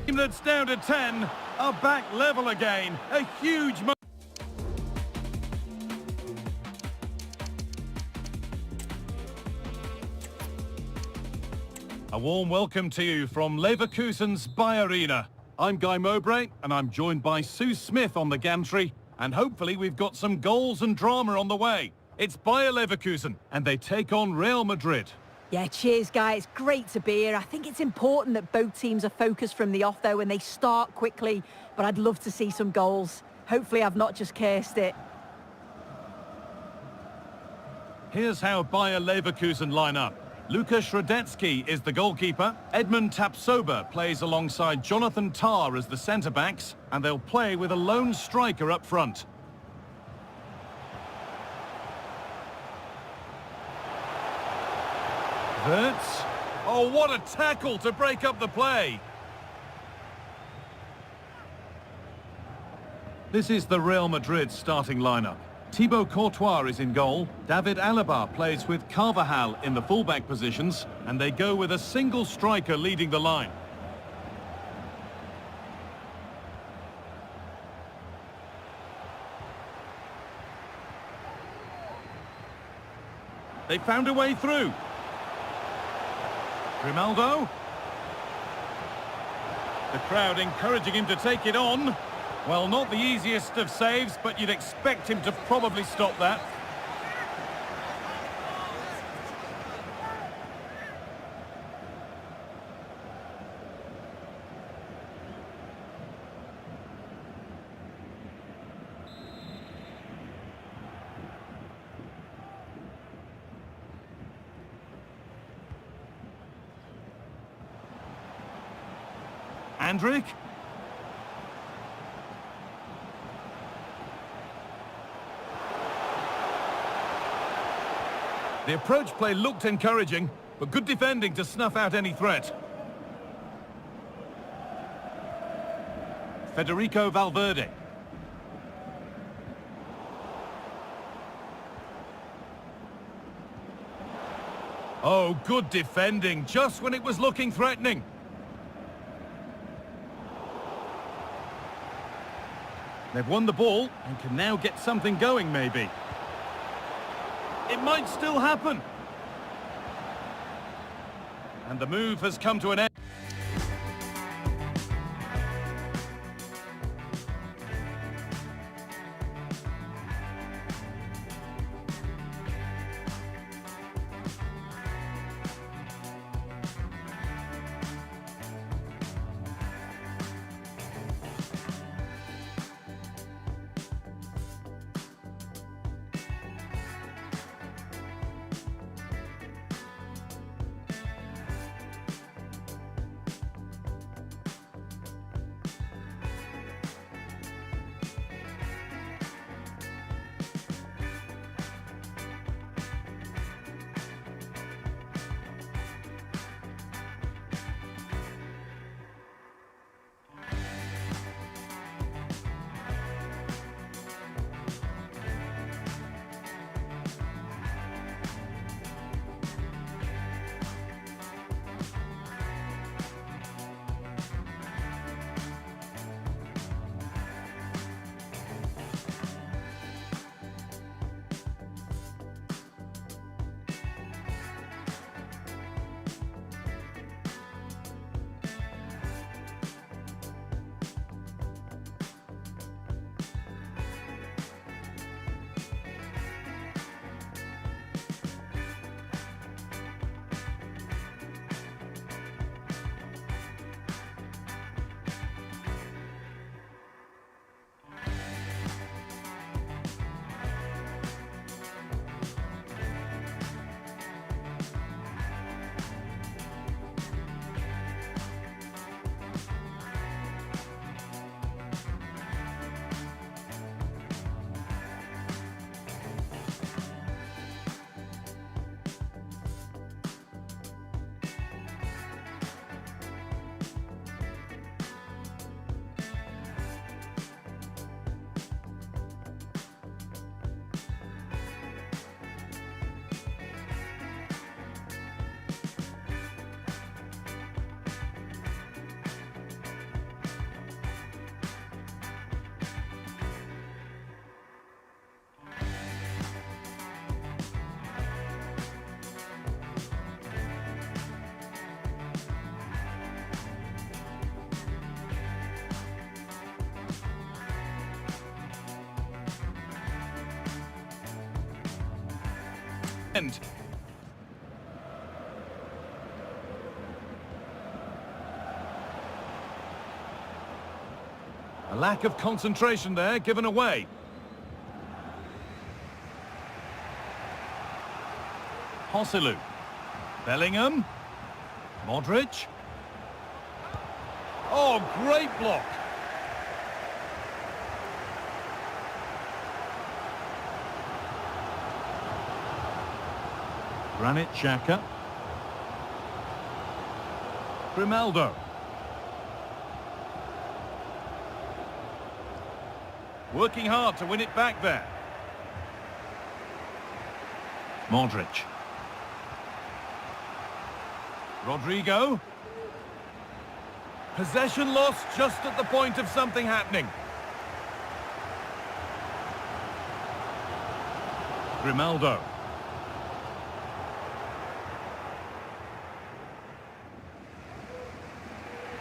Team that's down to 10 are back level again. A huge A warm welcome to you from Leverkusen's Bayer Arena. I'm Guy Mowbray, and I'm joined by Sue Smith on the gantry, and hopefully we've got some goals and drama on the way. It's Bayer Leverkusen, and they take on Real Madrid. Yeah, cheers, guys. Great to be here. I think it's important that both teams are focused from the off, though, and they start quickly, but I'd love to see some goals. Hopefully I've not just cursed it. Here's how Bayer Leverkusen line up. Lukas Radetzky is the goalkeeper. Edmund Tapsoba plays alongside Jonathan Tah as the centre-backs, and they'll play with a lone striker up front. Wirtz. Oh, what a tackle to break up the play. This is the Real Madrid starting lineup. Thibaut Courtois is in goal. David Alaba plays with Carvajal in the fullback positions, and they go with a single striker leading the line. They found a way through. Grimaldo. The crowd encouraging him to take it on. Well, not the easiest of saves, but you'd expect him to probably stop that. Andrik. The approach play looked encouraging, but good defending to snuff out any threat. Federico Valverde. Oh, good defending, just when it was looking threatening. They've won the ball and can now get something going, maybe. It might still happen. And the move has come to an end. end. A lack of concentration there, given away. Hosselu. Bellingham. Modric. Oh, great block. Granit Xhaka. Grimaldo. Working hard to win it back there. Modric. Rodrigo. Possession lost just at the point of something happening. Grimaldo.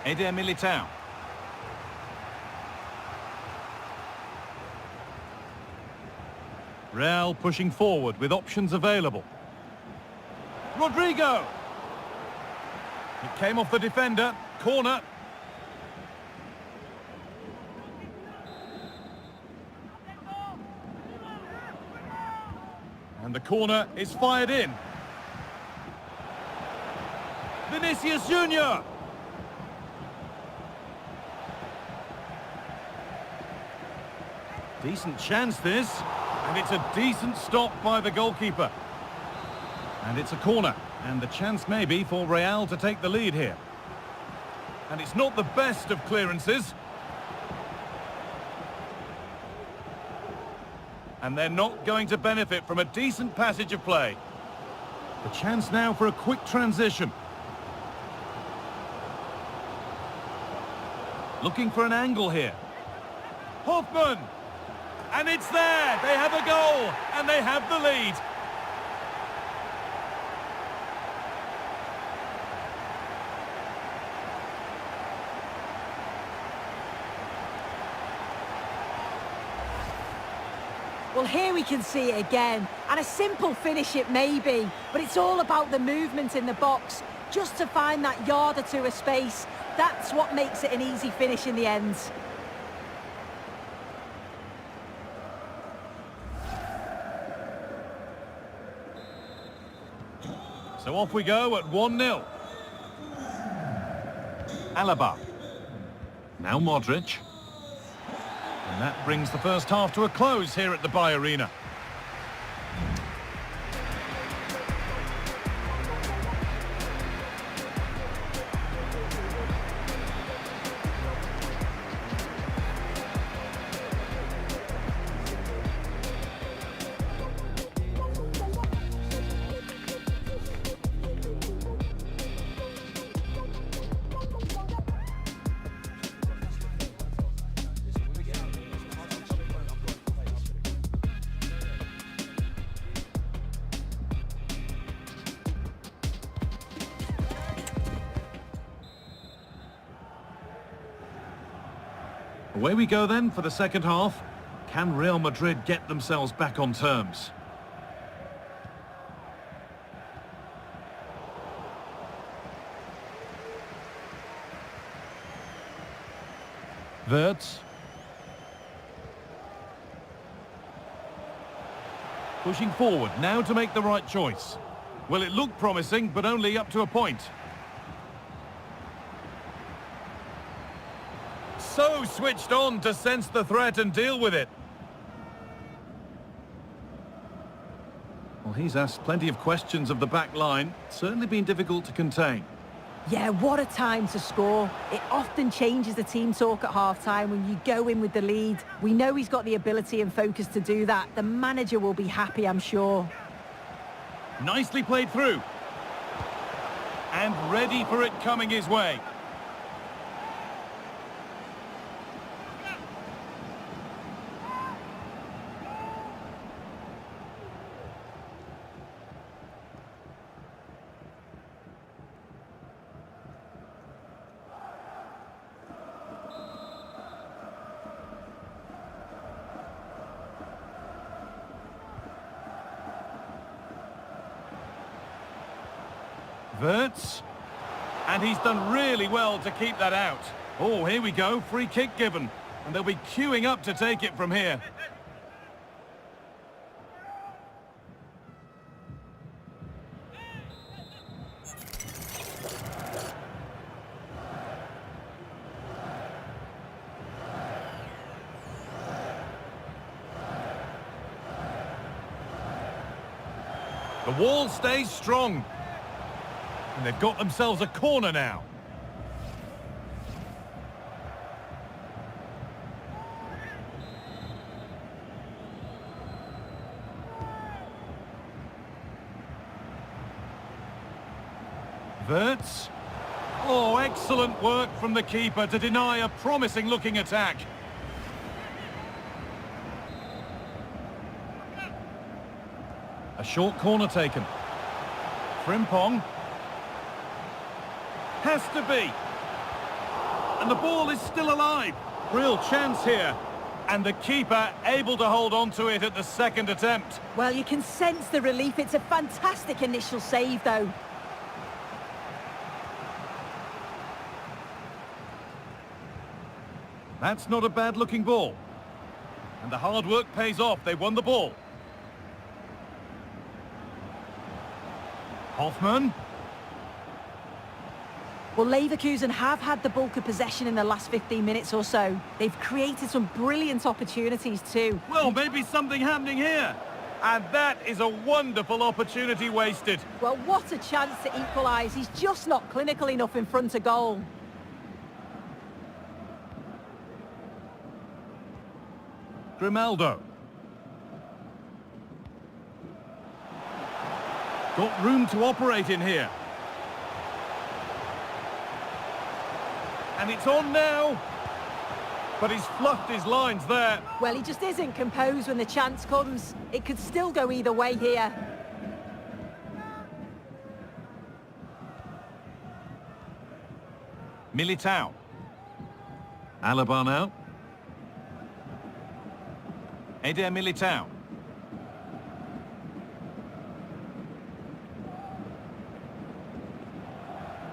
Eder Militao. Real pushing forward with options available. Rodrigo! It came off the defender. Corner. And the corner is fired in. Vinicius Junior! Decent chance this, and it's a decent stop by the goalkeeper. And it's a corner, and the chance may be for Real to take the lead here. And it's not the best of clearances. And they're not going to benefit from a decent passage of play. The chance now for a quick transition. Looking for an angle here. Hoffman! And it's there! They have a goal! And they have the lead! Well, here we can see it again, and a simple finish it may be, but it's all about the movement in the box, just to find that yard or two of space. That's what makes it an easy finish in the end. So off we go at 1-0. Alaba. Now Modric. And that brings the first half to a close here at the Buy Arena. Away we go then for the second half. Can Real Madrid get themselves back on terms? Wirtz. Pushing forward now to make the right choice. Well, it looked promising, but only up to a point. So switched on to sense the threat and deal with it. Well, he's asked plenty of questions of the back line. Certainly been difficult to contain. Yeah, what a time to score. It often changes the team talk at half-time when you go in with the lead. We know he's got the ability and focus to do that. The manager will be happy, I'm sure. Nicely played through. And ready for it coming his way. Wirtz. And he's done really well to keep that out. Oh, here we go. Free kick given. And they'll be queuing up to take it from here. The wall stays strong. And they've got themselves a corner now. Wirtz. Oh, excellent work from the keeper to deny a promising-looking attack. A short corner taken. Frimpong. Has to be. And the ball is still alive. Real chance here. And the keeper able to hold on to it at the second attempt. Well, you can sense the relief. It's a fantastic initial save, though. That's not a bad-looking ball. And the hard work pays off. They won the ball. Hoffman. Well, Leverkusen have had the bulk of possession in the last 15 minutes or so. They've created some brilliant opportunities too. Well, maybe something happening here. And that is a wonderful opportunity wasted. Well, what a chance to equalise. He's just not clinical enough in front of goal. Grimaldo. Got room to operate in here. And it's on now. But he's fluffed his lines there. Well, he just isn't composed when the chance comes. It could still go either way here. Militao. Alaba now. Eder Militao.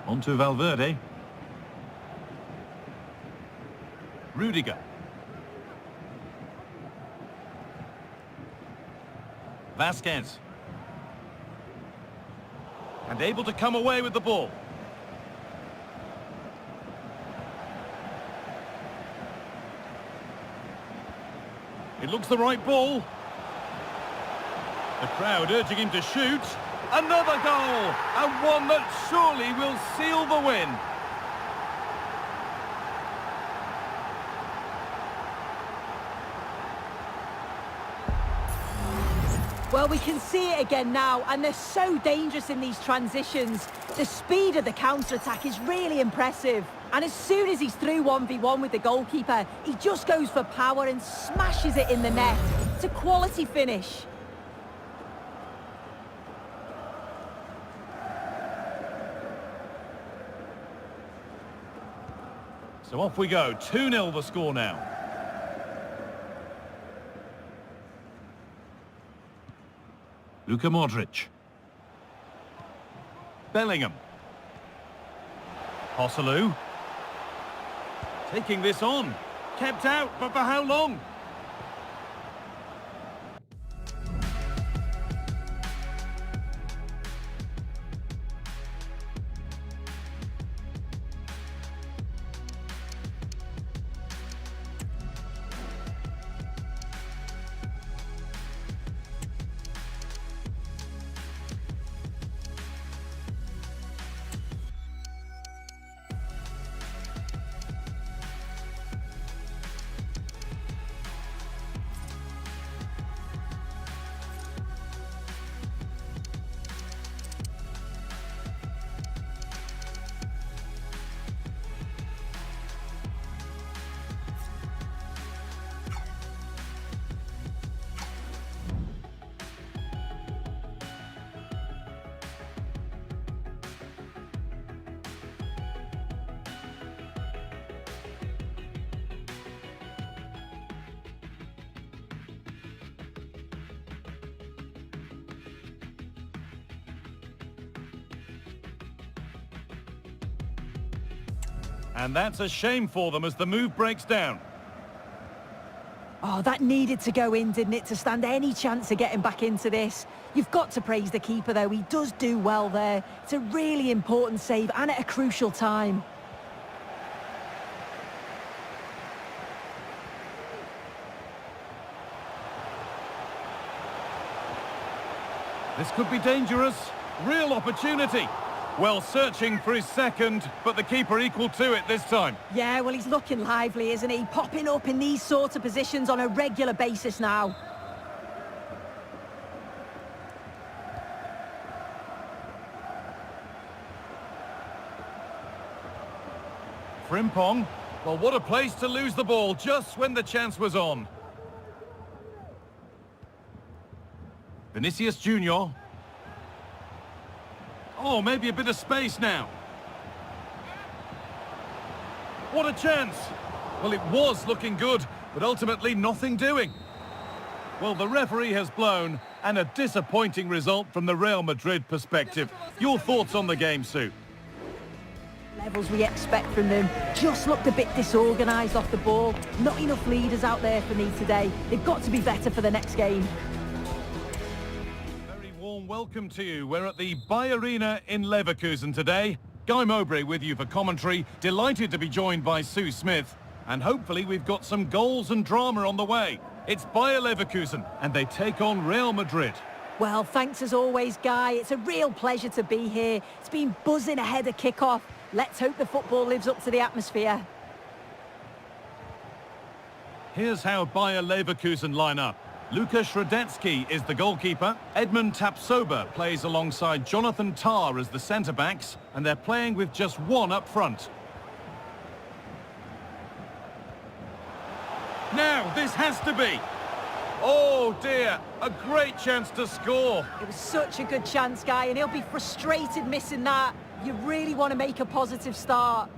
On to Valverde. Rudiger. Vasquez. And able to come away with the ball. It looks the right ball. The crowd urging him to shoot. Another goal! And one that surely will seal the win. Well, we can see it again now, and they're so dangerous in these transitions. The speed of the counter-attack is really impressive. And as soon as he's through 1v1 with the goalkeeper, he just goes for power and smashes it in the net. It's a quality finish. So off we go. 2-0 the score now. Luka Modric. Bellingham. Hosselu. Taking this on. Kept out, but for how long? And that's a shame for them as the move breaks down. Oh, that needed to go in, didn't it, to stand any chance of getting back into this. You've got to praise the keeper, though. He does do well there. It's a really important save and at a crucial time. This could be dangerous. Real opportunity. Well, searching for his second, but the keeper equal to it this time. Yeah, well, he's looking lively, isn't he? Popping up in these sorts of positions on a regular basis now. Frimpong. Well, what a place to lose the ball just when the chance was on. Vinicius Junior. Oh, maybe a bit of space now. What a chance! Well, it was looking good, but ultimately nothing doing. Well, the referee has blown, and a disappointing result from the Real Madrid perspective. Your thoughts on the game, Sue? Levels we expect from them. Just looked a bit disorganised off the ball. Not enough leaders out there for me today. They've got to be better for the next game. Warm welcome to you. We're at the Arena in Leverkusen today. Guy Mowbray with you for commentary. Delighted to be joined by Sue Smith. And hopefully we've got some goals and drama on the way. It's Bayer Leverkusen and they take on Real Madrid. Well, thanks as always, Guy. It's a real pleasure to be here. It's been buzzing ahead of kick-off. Let's hope the football lives up to the atmosphere. Here's how Bayer Leverkusen line up. Lukas Hradecky is the goalkeeper. Edmund Tapsoba plays alongside Jonathan Tah as the centre-backs, and they're playing with just one up front. Now, this has to be. Oh dear, a great chance to score. It was such a good chance, Guy, and he'll be frustrated missing that. You really want to make a positive start.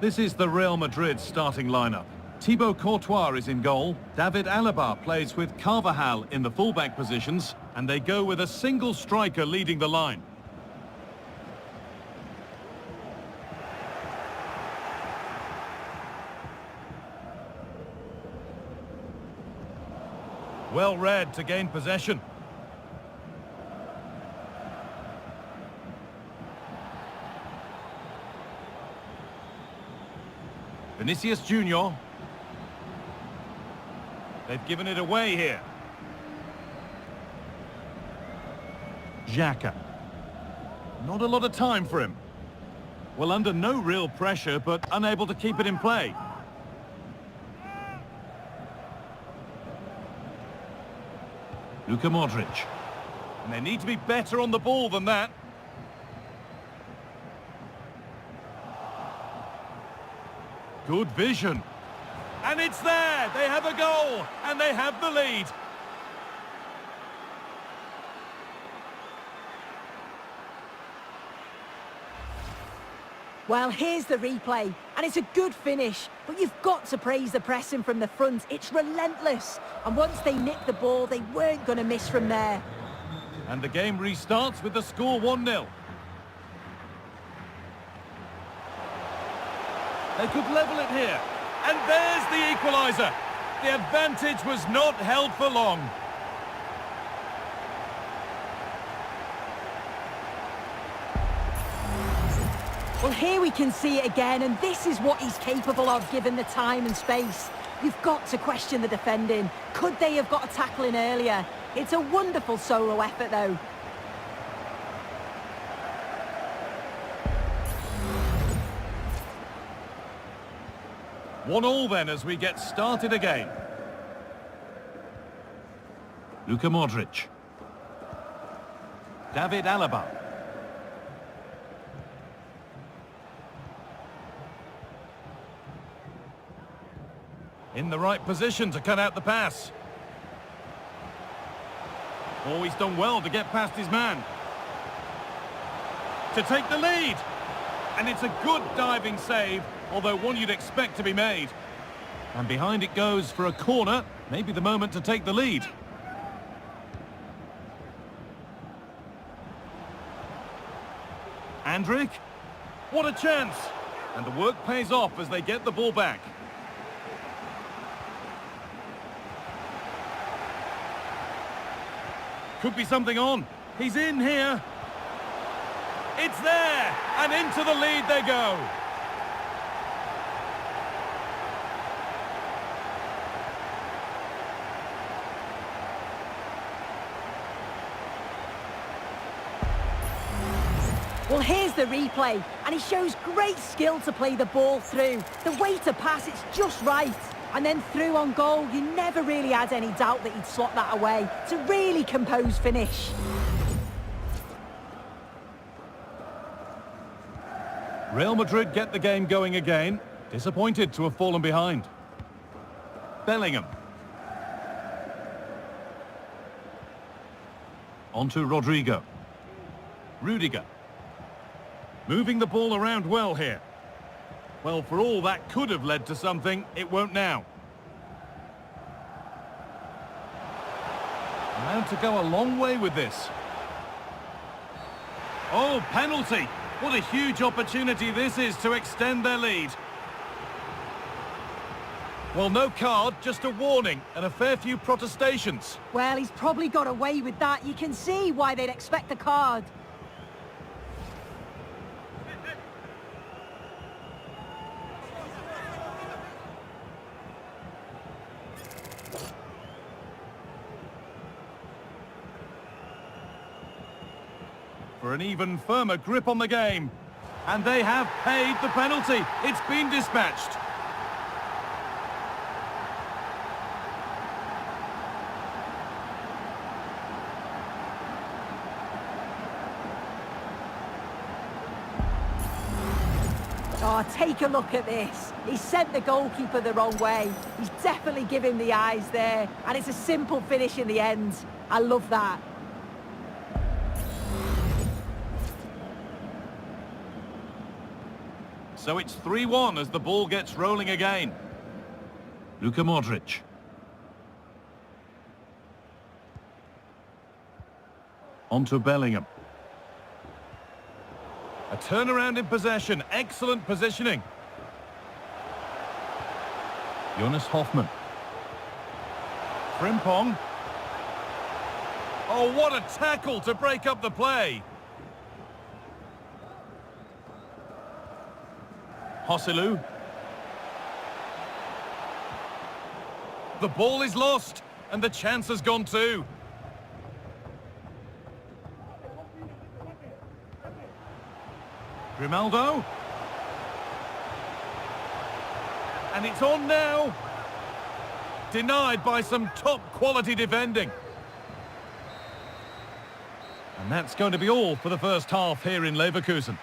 This is the Real Madrid starting lineup. Thibaut Courtois is in goal. David Alaba plays with Carvajal in the fullback positions, and they go with a single striker leading the line. Well read to gain possession. Vinicius Junior. They've given it away here. Xhaka. Not a lot of time for him. Well, under no real pressure, but unable to keep it in play. Luka Modric. And they need to be better on the ball than that. Good vision. And it's there! They have a goal! And they have the lead! Well, here's the replay, and it's a good finish, but you've got to praise the pressing from the front. It's relentless, and once they nicked the ball, they weren't going to miss from there. And the game restarts with the score 1-0. They could level it here. And there's the equaliser. The advantage was not held for long. Well, here we can see it again, and this is what he's capable of given the time and space. You've got to question the defending. Could they have got a tackle in earlier? It's a wonderful solo effort, though. One all then as we get started again. Luka Modric. David Alaba. In the right position to cut out the pass. Oh, he's done well to get past his man. To take the lead. And it's a good diving save, although one you'd expect to be made. And behind it goes for a corner, maybe the moment to take the lead. Andrić, what a chance! And the work pays off as they get the ball back. Could be something on. He's in here. It's there, and into the lead they go. Well, here's the replay, and he shows great skill to play the ball through. The way to pass, it's just right. And then through on goal, you never really had any doubt that he'd slot that away. It's a really composed finish. Real Madrid get the game going again. Disappointed to have fallen behind. Bellingham. On to Rodrigo. Rudiger. Moving the ball around well here. Well, for all that could have led to something, it won't now. Allowed to go a long way with this. Oh, penalty! What a huge opportunity this is to extend their lead. Well, no card, just a warning and a fair few protestations. Well, he's probably got away with that. You can see why they'd expect a card. For an even firmer grip on the game. And they have paid the penalty. It's been dispatched. Oh, take a look at this. He sent the goalkeeper the wrong way. He's definitely given the eyes there. And it's a simple finish in the end. I love that. So it's 3-1 as the ball gets rolling again. Luka Modric. On to Bellingham. A turnaround in possession. Excellent positioning. Jonas Hoffmann. Frimpong. Oh, what a tackle to break up the play. Hosselu. The ball is lost, and the chance has gone too. Grimaldo. And it's on now. Denied by some top-quality defending. And that's going to be all for the first half here in Leverkusen.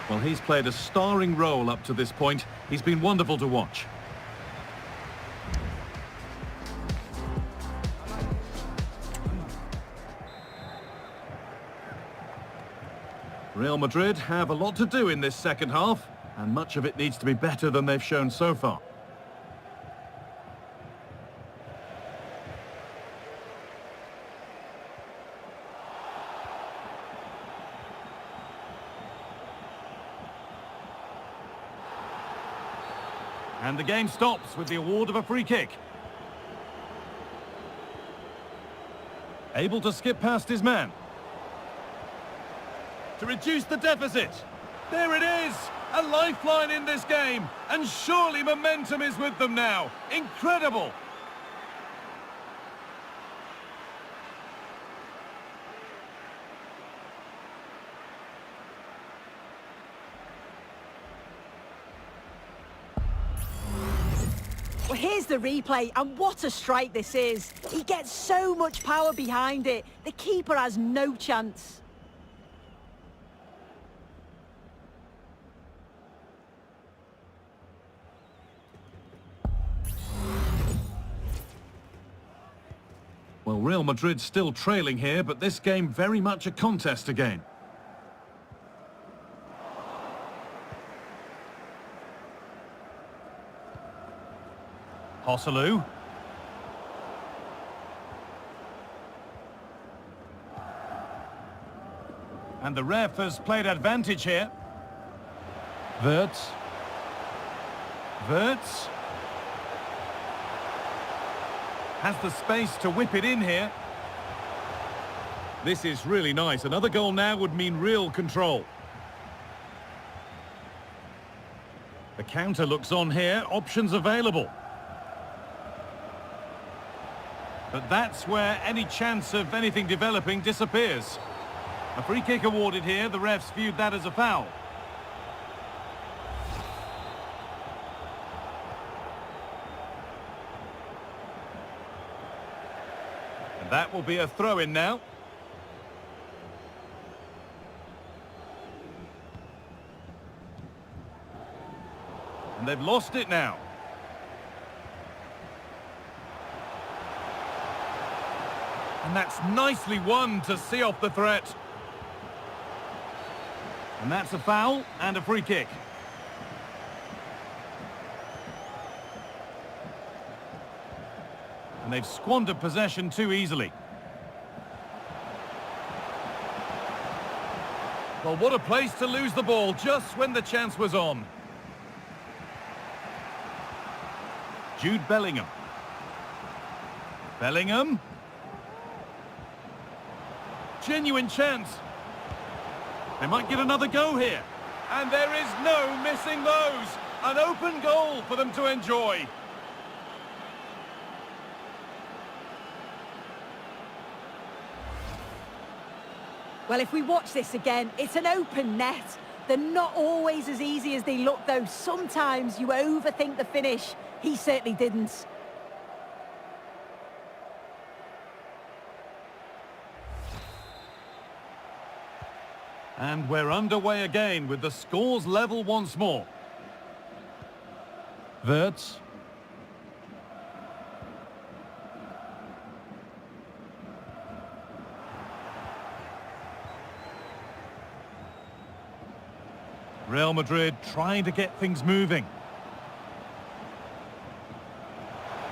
Well, he's played a starring role up to this point. He's been wonderful to watch. Real Madrid have a lot to do in this second half, and much of it needs to be better than they've shown so far. And the game stops with the award of a free kick. Able to skip past his man. To reduce the deficit. There it is! A lifeline in this game. And surely momentum is with them now. Incredible! Well, here's the replay, and what a strike this is. He gets so much power behind it. The keeper has no chance. Well, Real Madrid still trailing here, but this game very much a contest again. Hosselu. And the ref has played advantage here. Wirtz. Wirtz. Has the space to whip it in here. This is really nice. Another goal now would mean real control. The counter looks on here. Options available. But that's where any chance of anything developing disappears. A free kick awarded here. The refs viewed that as a foul. And that will be a throw-in now. And they've lost it now. And that's nicely won to see off the threat. And that's a foul and a free kick. And they've squandered possession too easily. Well, what a place to lose the ball just when the chance was on. Jude Bellingham. Bellingham. Genuine chance. They might get another go here. And there is no missing those. An open goal for them to enjoy. Well, if we watch this again, it's an open net. They're not always as easy as they look, though. Sometimes you overthink the finish. He certainly didn't. And we're underway again with the scores level once more. Wirtz. Real Madrid trying to get things moving.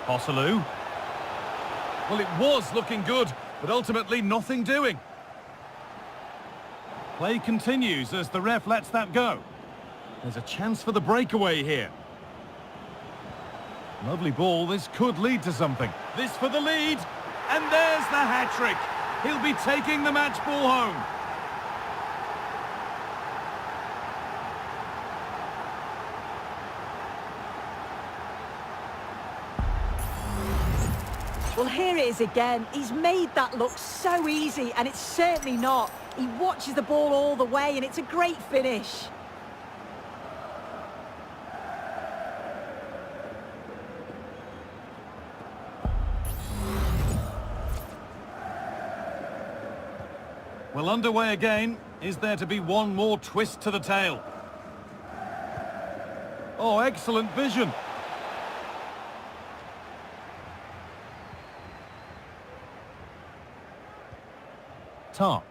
Joselu. Well, it was looking good, but ultimately nothing doing. Play continues as the ref lets that go. There's a chance for the breakaway here. Lovely ball. This could lead to something. This for the lead. And there's the hat-trick. He'll be taking the match ball home. Well, here it is again. He's made that look so easy, and it's certainly not. He watches the ball all the way, and it's a great finish. Well, underway again. Is there to be one more twist to the tale? Oh, excellent vision. Tar.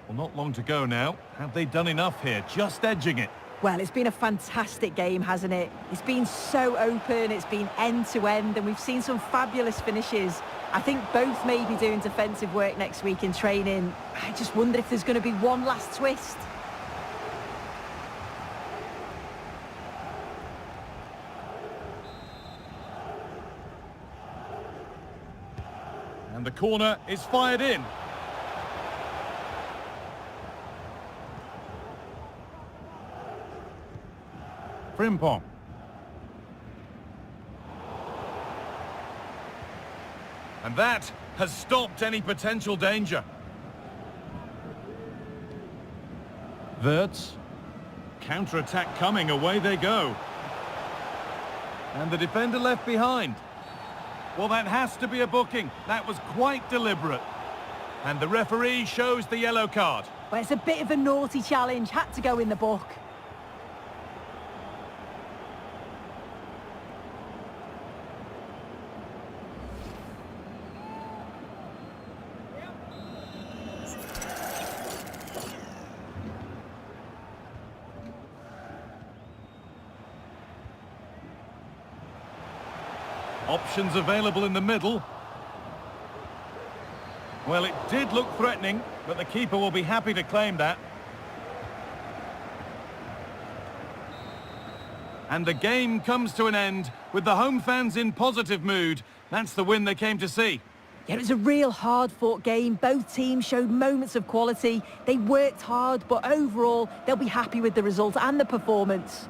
Well, not long to go now. Have they done enough here? Just edging it. Well, it's been a fantastic game, hasn't it? It's been so open, it's been end-to-end, and we've seen some fabulous finishes. I think both may be doing defensive work next week in training. I just wonder if there's going to be one last twist. And the corner is fired in. Frimpong. And that has stopped any potential danger. Wirtz. Counter-attack coming, away they go. And the defender left behind. Well, that has to be a booking. That was quite deliberate. And the referee shows the yellow card. Well, it's a bit of a naughty challenge, had to go in the book. Options available in the middle. Well, it did look threatening, but the keeper will be happy to claim that. And the game comes to an end with the home fans in positive mood. That's the win they came to see. Yeah, it was a real hard-fought game. Both teams showed moments of quality. They worked hard, but overall, they'll be happy with the result and the performance.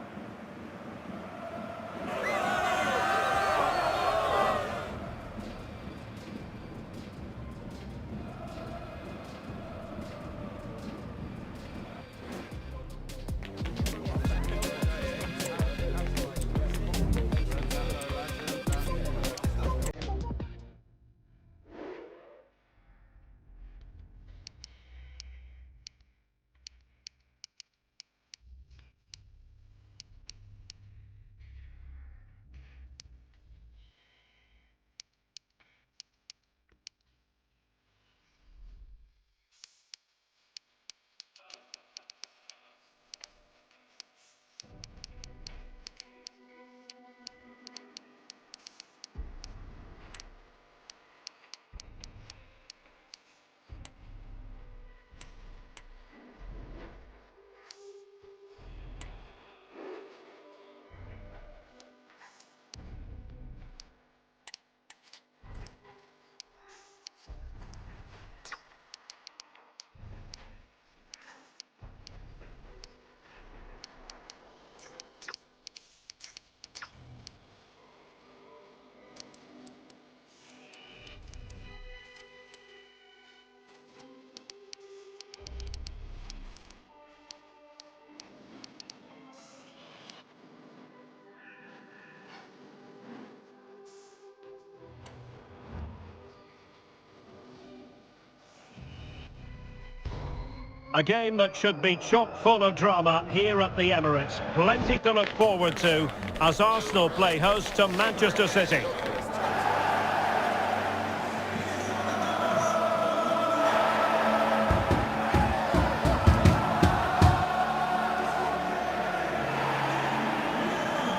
A game that should be chock full of drama here at the Emirates. Plenty to look forward to as Arsenal play host to Manchester City.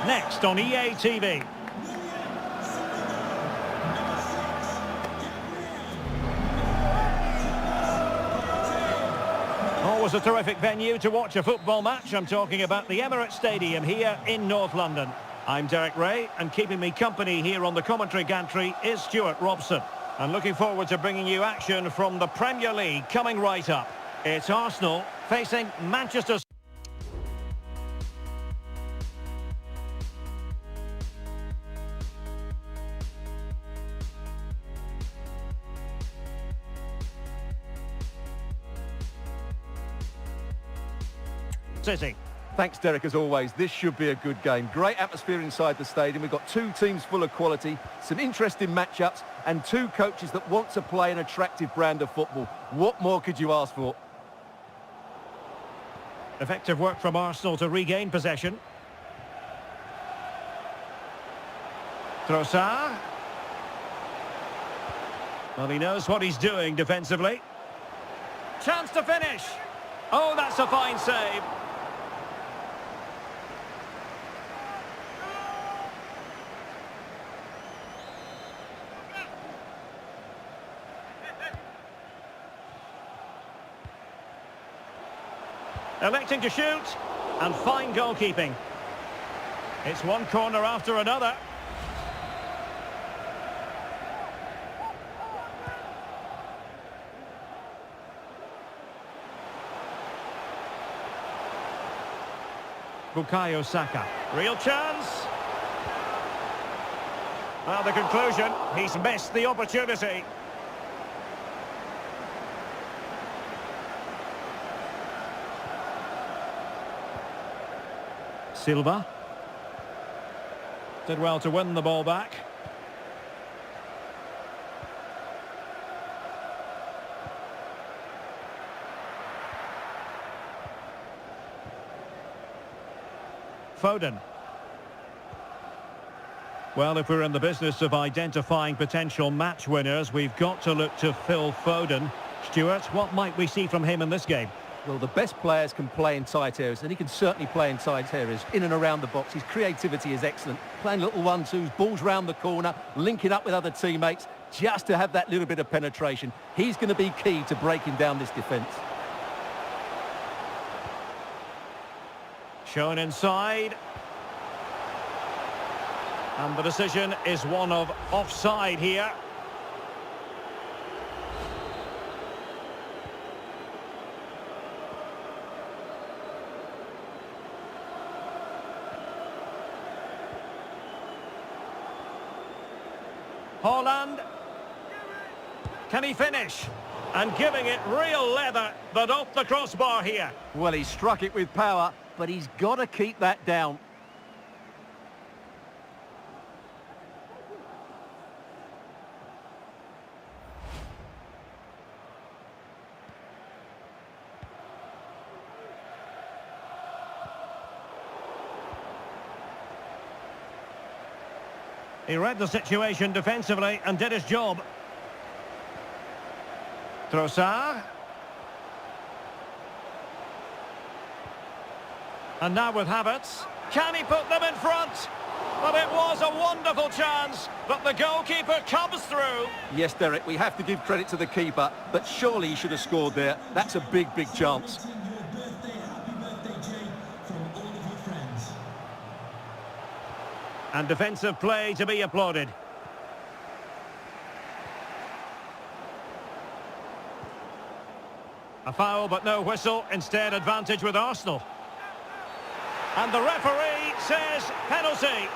Next on EA TV. Always a terrific venue to watch a football match. I'm talking about the Emirates Stadium here in North London. I'm Derek Ray, and keeping me company here on the commentary gantry is Stuart Robson. And looking forward to bringing you action from the Premier League coming right up. It's Arsenal facing Manchester City. Thanks, Derek, as always. This should be a good game. Great atmosphere inside the stadium. We've got two teams full of quality, some interesting matchups, and two coaches that want to play an attractive brand of football. What more could you ask for? Effective work from Arsenal to regain possession. Trossard. Well, he knows what he's doing defensively. Chance to finish. Oh, that's a fine save. Electing to shoot, and fine goalkeeping. It's one corner after another. Bukayo Saka. Real chance. Well, the conclusion, he's missed the opportunity. Silva. Did well to win the ball back. Foden. Well, if we're in the business of identifying potential match winners, we've got to look to Phil Foden. Stuart, what might we see from him in this game? Well, the best players can play in tight areas, and he can certainly play in tight areas, in and around the box. His creativity is excellent. Playing little 1-2s, balls round the corner, linking up with other teammates. just to have that little bit of penetration. He's going to be key to breaking down this defence. Shown inside. And the decision is one of offside here. Haaland. Can he finish? And giving it real leather, but off the crossbar here. Well, he struck it with power, but he's got to keep that down. He read the situation defensively and did his job. Trossard. And now with Havertz. Can he put them in front? But it was a wonderful chance, but the goalkeeper comes through. Yes, Derek, we have to give credit to the keeper, but surely he should have scored there. That's a big, big chance. And defensive play to be applauded. A foul, but no whistle. Instead, advantage with Arsenal. And the referee says penalty.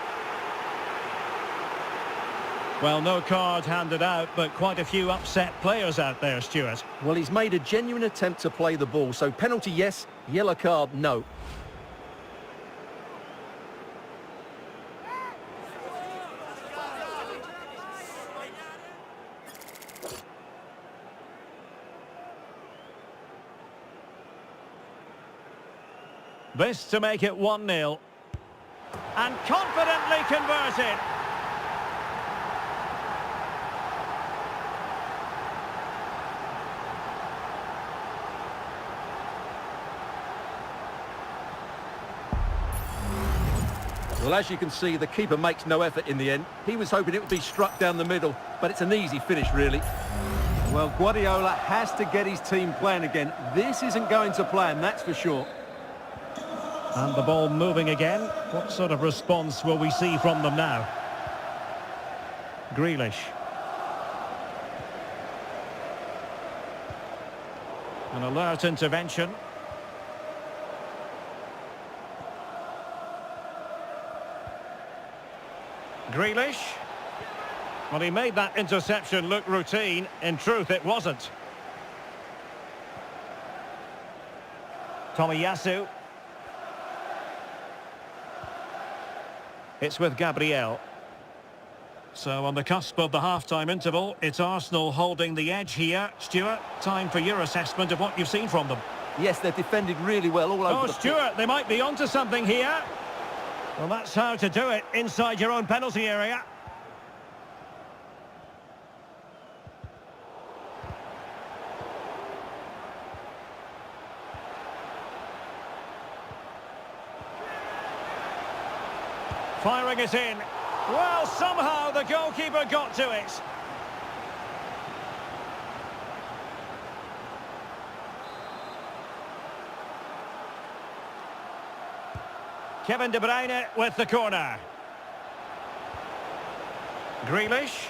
Well, no card handed out, but quite a few upset players out there, Stuart. Well, he's made a genuine attempt to play the ball, so penalty, yes. Yellow card, no. This to make it 1-0. And confidently converted. Well, as you can see, the keeper makes no effort in the end. He was hoping it would be struck down the middle, but it's an easy finish, really. Well, Guardiola has to get his team playing again. This isn't going to plan, that's for sure. And the ball moving again. What sort of response will we see from them now? Grealish. An alert intervention. Grealish. Well, he made that interception look routine. In truth, it wasn't. Tomiyasu. It's with Gabriel. So on the cusp of the half-time interval, it's Arsenal holding the edge here. Stuart, time for your assessment of what you've seen from them. Yes, they've defended really well all over the pitch. Stuart, they might be onto something here. Well, that's how to do it, inside your own penalty area. Firing it in. Well, somehow the goalkeeper got to it. Kevin De Bruyne with the corner. Grealish.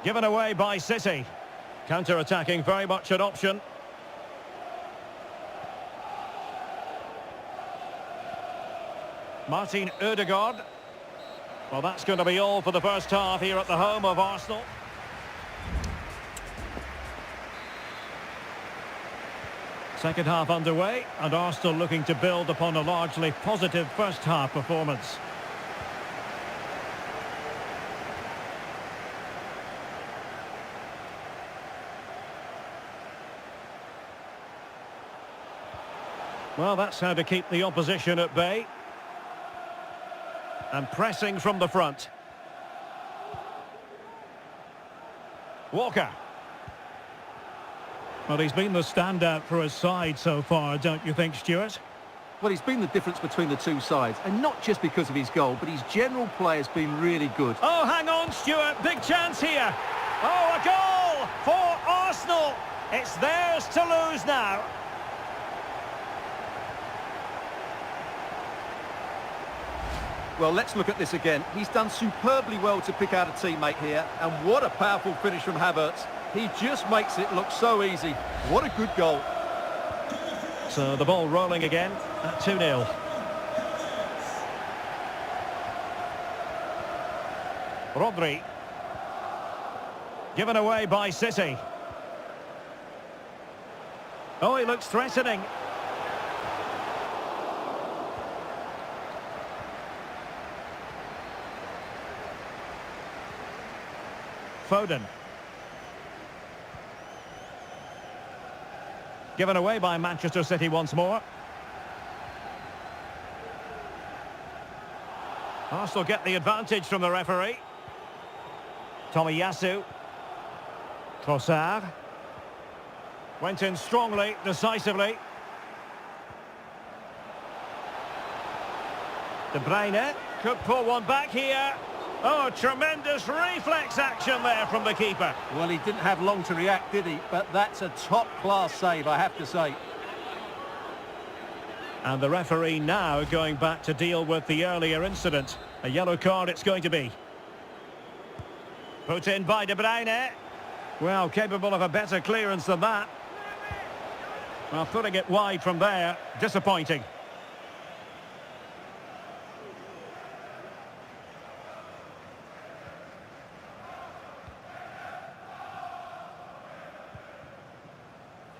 Given away by City. Counter-attacking, very much an option. Martin Ødegaard. Well, that's going to be all for the first half here at the home of Arsenal. Second half underway, and Arsenal looking to build upon a largely positive first half performance. Well, that's how to keep the opposition at bay. And pressing from the front. Walker. Well, he's been the standout for his side so far, don't you think, Stuart? Well, he's been the difference between the two sides, and not just because of his goal, but his general play has been really good. Oh, hang on, Stuart. Big chance here. Oh, a goal for Arsenal. It's theirs to lose now. Well, let's look at this again. He's done superbly well to pick out a teammate here, and what a powerful finish from Havertz. He just makes it look so easy. What a good goal. So the ball rolling again at 2-0. Rodri. Given away by City. Oh, he looks threatening. Foden. Given away by Manchester City once more. Arsenal get the advantage from the referee. Tomiyasu. Trossard. Went in strongly, decisively. De Bruyne could pull one back here. Oh, tremendous reflex action there from the keeper. Well, he didn't have long to react, did he? But that's a top-class save, I have to say. And the referee now going back to deal with the earlier incident. A yellow card it's going to be. Put in by De Bruyne. Well, capable of a better clearance than that. Well, putting it wide from there, disappointing.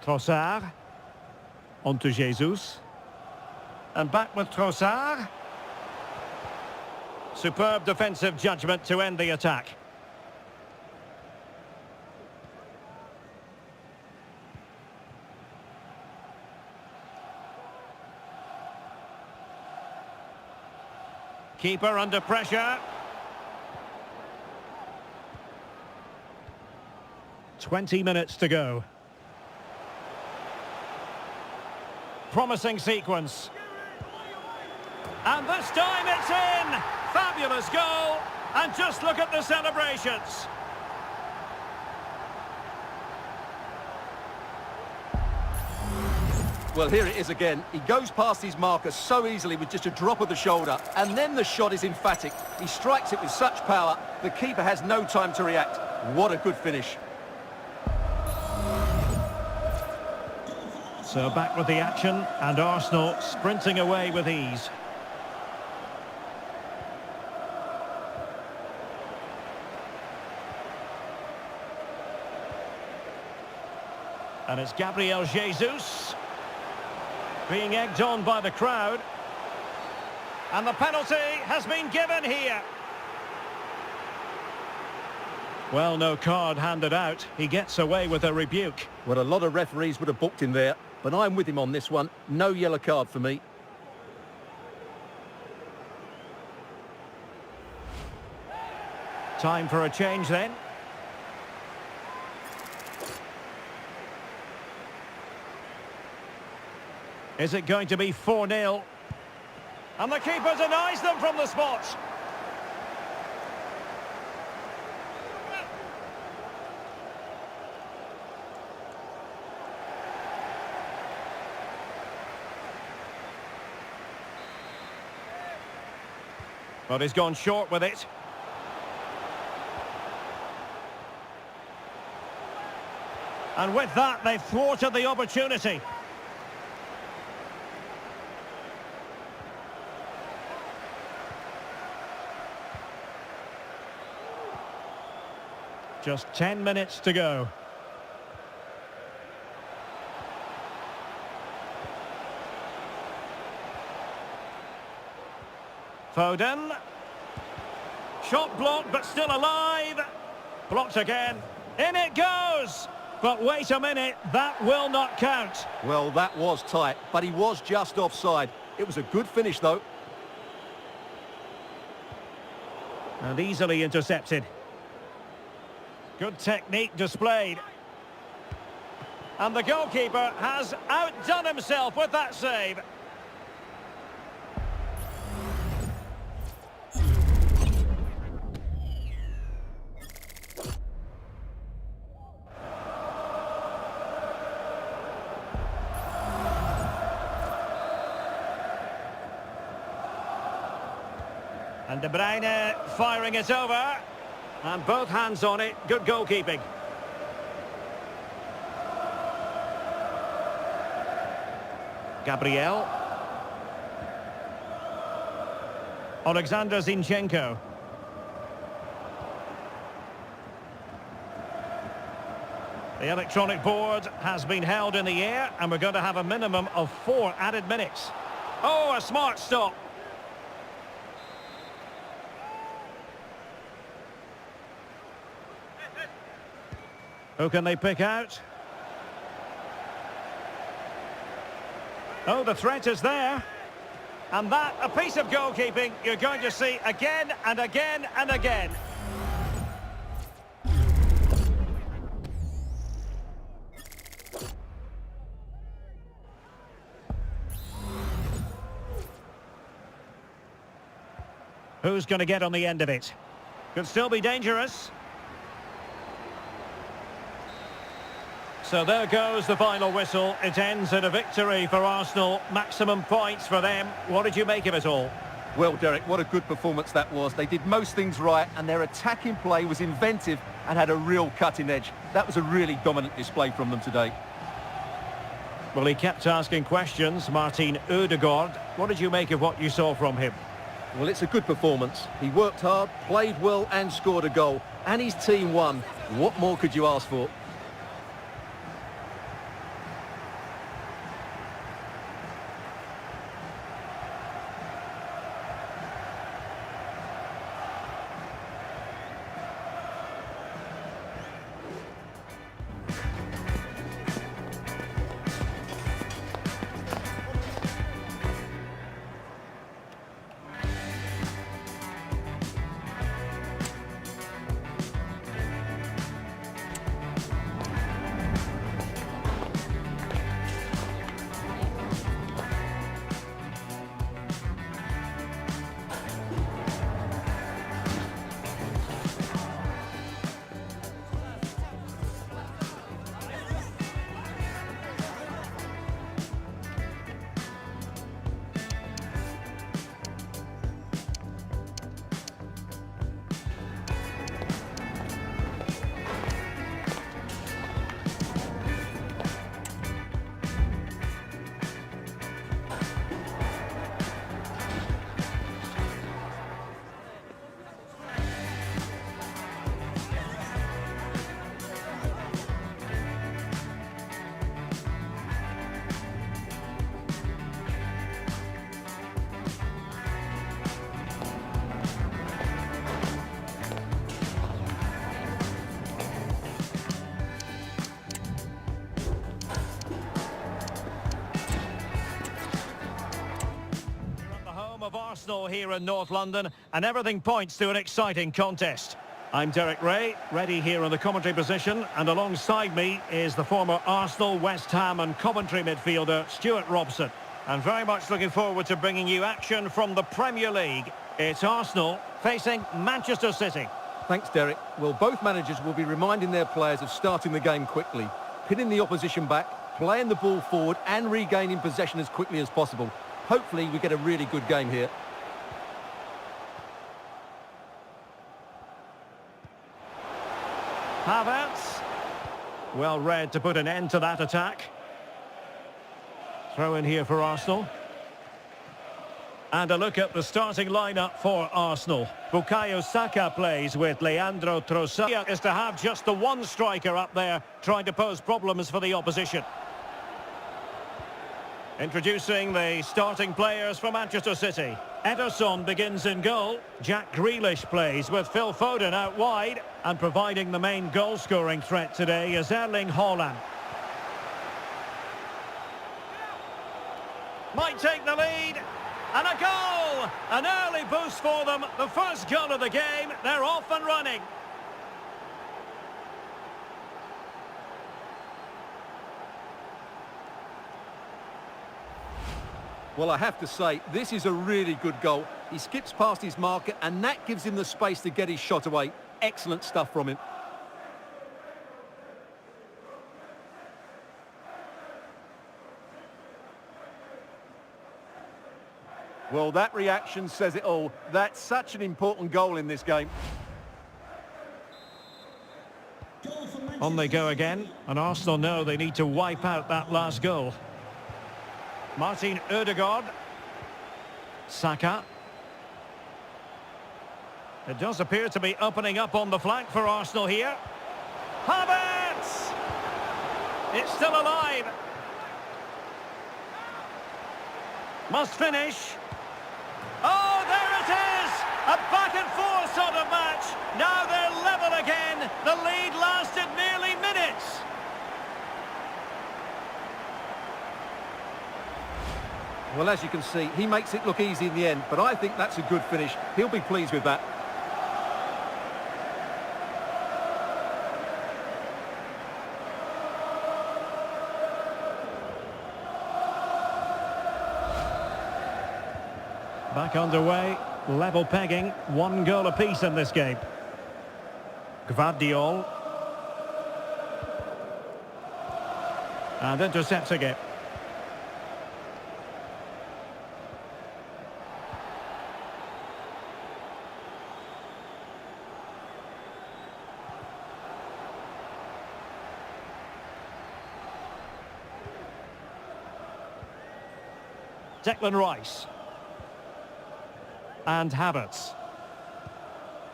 Trossard. On to Jesus. And back with Trossard. Superb defensive judgment to end the attack. Keeper under pressure. 20 minutes to go. Promising sequence. And this time it's in! Fabulous goal! And just look at the celebrations. Well, here it is again. He goes past his marker so easily with just a drop of the shoulder, and then the shot is emphatic. He strikes it with such power, the keeper has no time to react. What a good finish. So back with the action, and Arsenal sprinting away with ease. And it's Gabriel Jesus being egged on by the crowd. And the penalty has been given here. Well, no card handed out. He gets away with a rebuke. Well, a lot of referees would have booked him there, but I'm with him on this one. No yellow card for me. Time for a change then. Is it going to be 4-0? And the keeper denies them from the spot. But he's gone short with it. And with that, they've thwarted the opportunity. Just 10 minutes to go. Foden. Shot blocked, but still alive. Blocked again. In it goes! But wait a minute, that will not count. Well, that was tight, but he was just offside. It was a good finish, though. And easily intercepted. Good technique displayed. And the goalkeeper has outdone himself with that save. And De Bruyne firing it over. And both hands on it. Good goalkeeping. Gabriel. Alexander Zinchenko. The electronic board has been held in the air, and we're going to have a minimum of 4 added minutes. Oh, a smart stop. Who can they pick out? Oh, the threat is there. And that, a piece of goalkeeping you're going to see again and again and again. Who's going to get on the end of it? Could still be dangerous. So there goes the final whistle. It ends in a victory for Arsenal. Maximum points for them. What did you make of it all? Well, Derek, what a good performance that was. They did most things right, and their attacking play was inventive and had a real cutting edge. That was a really dominant display from them today. Well, he kept asking questions. Martin Ødegaard, what did you make of what you saw from him? Well, it's a good performance. He worked hard, played well and scored a goal. And his team won. What more could you ask for? Of Arsenal here in North London, and everything points to an exciting contest. I'm Derek Ray, ready here in the commentary position, and alongside me is the former Arsenal, West Ham and Coventry midfielder Stuart Robson. And very much looking forward to bringing you action from the Premier League. It's Arsenal facing Manchester City. Thanks, Derek. Well, both managers will be reminding their players of starting the game quickly, pinning the opposition back, playing the ball forward and regaining possession as quickly as possible. Hopefully we get a really good game here. Havertz. Well read to put an end to that attack. Throw in here for Arsenal. And a look at the starting lineup for Arsenal. Bukayo Saka plays with Leandro Trossard. Is to have just the one striker up there trying to pose problems for the opposition. Introducing the starting players for Manchester City. Ederson begins in goal. Jack Grealish plays with Phil Foden out wide. And providing the main goal-scoring threat today is Erling Haaland. Might take the lead. And a goal! An early boost for them. The first goal of the game. They're off and running. Well, I have to say, this is a really good goal. He skips past his marker, and that gives him the space to get his shot away. Excellent stuff from him. Well, that reaction says it all. That's such an important goal in this game. On they go again, and Arsenal know they need to wipe out that last goal. Martin Ødegaard. Saka. It does appear to be opening up on the flank for Arsenal here. Havertz! It's still alive. Must finish. Oh, there it is! A back-and-forth sort of match. Now they're level again. The lead lasted nearly minutes. Well, as you can see, he makes it look easy in the end, but I think that's a good finish. He'll be pleased with that. Back underway, level pegging, 1 goal apiece in this game. Gvardiol. And intercepting it. Declan Rice. And Havertz.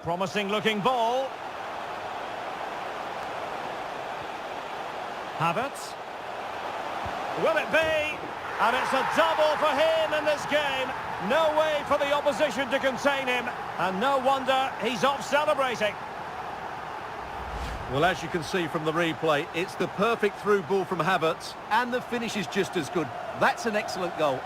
Promising looking ball. Havertz. Will it be? And it's a double for him in this game. No way for the opposition to contain him. And no wonder he's off celebrating. Well, as you can see from the replay, it's the perfect through ball from Havertz, and the finish is just as good. That's an excellent goal.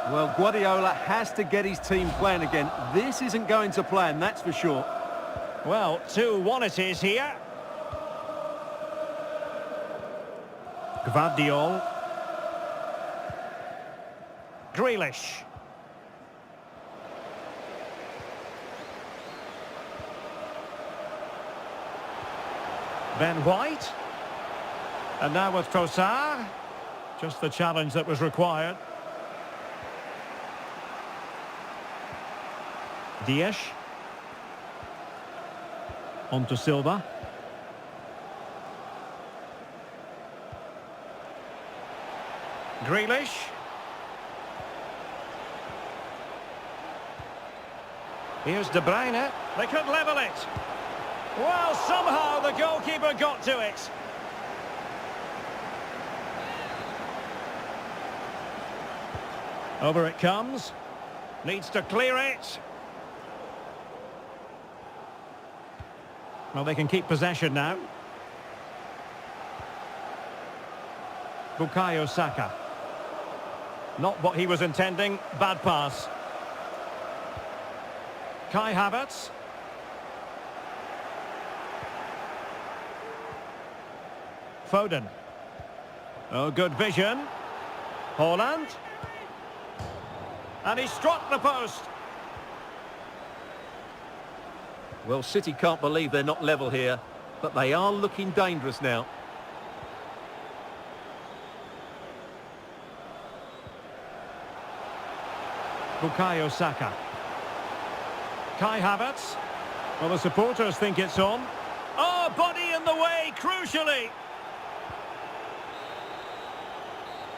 Well, Guardiola has to get his team playing again. This isn't going to plan, that's for sure. Well, 2-1 it is here. Gvardiol. Grealish. Ben White. And now with Trossard. Just the challenge that was required. Dias. On to Silva. Grealish. Here's De Bruyne. They could level it. Well, somehow the goalkeeper got to it. Over it comes. Needs to clear it. Well, they can keep possession now. Bukayo Saka. Not what he was intending. Bad pass. Kai Havertz. Foden. Oh, good vision. Haaland. And he struck the post. Well, City can't believe they're not level here, but they are looking dangerous now. Bukayo Saka. Kai Havertz. Well, the supporters think it's on. Oh, body in the way, crucially.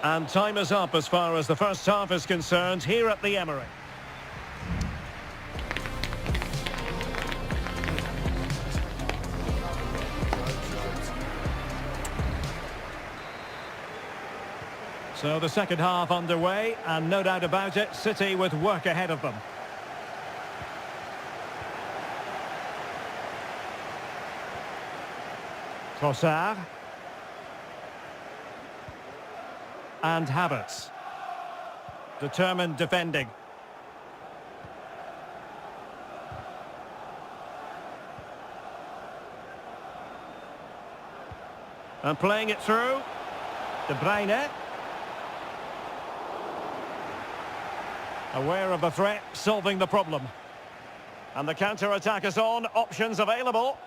And time is up as far as the first half is concerned here at the Emirates. So the second half underway, and no doubt about it, City with work ahead of them. Trossard. And Havertz. Determined defending. And playing it through. De Bruyne. Aware of the threat, solving the problem. And the counter-attack is on. Options available.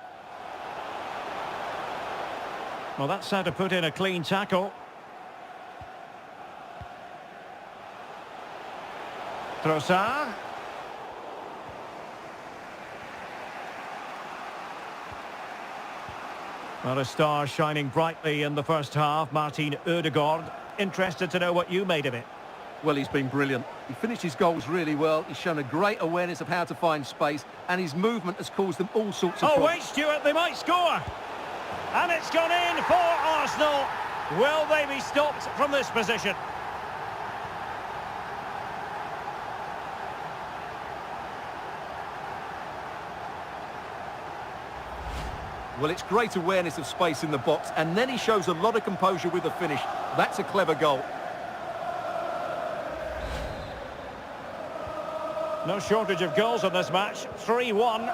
Well, that's how to put in a clean tackle. Trossard. Well, a star shining brightly in the first half, Martin Ødegaard. Interested to know what you made of it. Well, he's been brilliant. He finished his goals really well. He's shown a great awareness of how to find space, and his movement has caused them all sorts of Oh, problems. wait, Stuart, they might score. And it's gone in for Arsenal. Will they be stopped from this position? Well, it's great awareness of space in the box, and then he shows a lot of composure with the finish. That's a clever goal. No shortage of goals in this match. 3-1.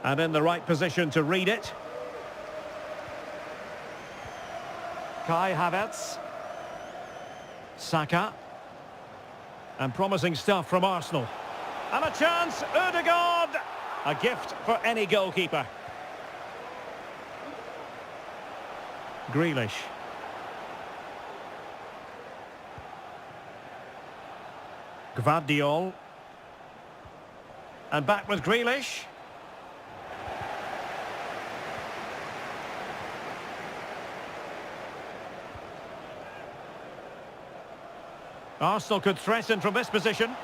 And in the right position to read it. Kai Havertz. Saka. And promising stuff from Arsenal. And a chance, Ødegaard! A gift for any goalkeeper. Grealish. Gvardiol. And back with Grealish. Arsenal could threaten from this position.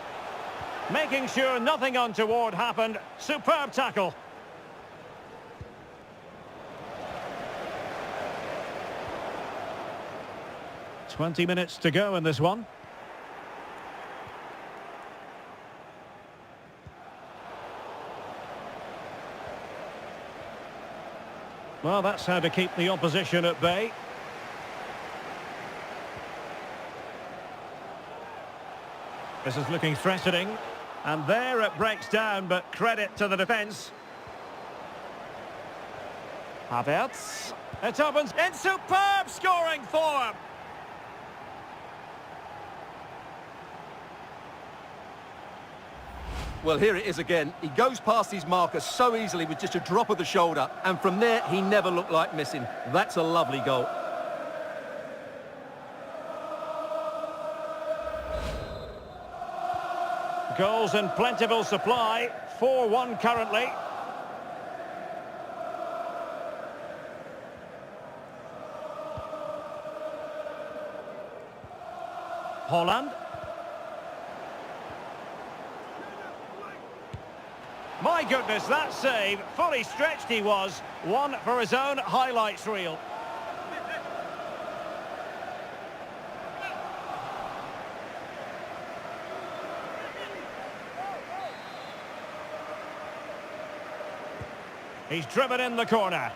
Making sure nothing untoward happened. Superb tackle. "20 minutes to go in this one. Well, that's how to keep the opposition at bay. This is looking threatening. And there it breaks down, but credit to the defence. Havertz. It opens in superb scoring form. Well, here it is again. He goes past his marker so easily with just a drop of the shoulder, and from there, he never looked like missing. That's a lovely goal. Goals in plentiful supply. 4-1 currently. Holland. My goodness, that save. Fully stretched he was. One for his own highlights reel. He's driven in the corner.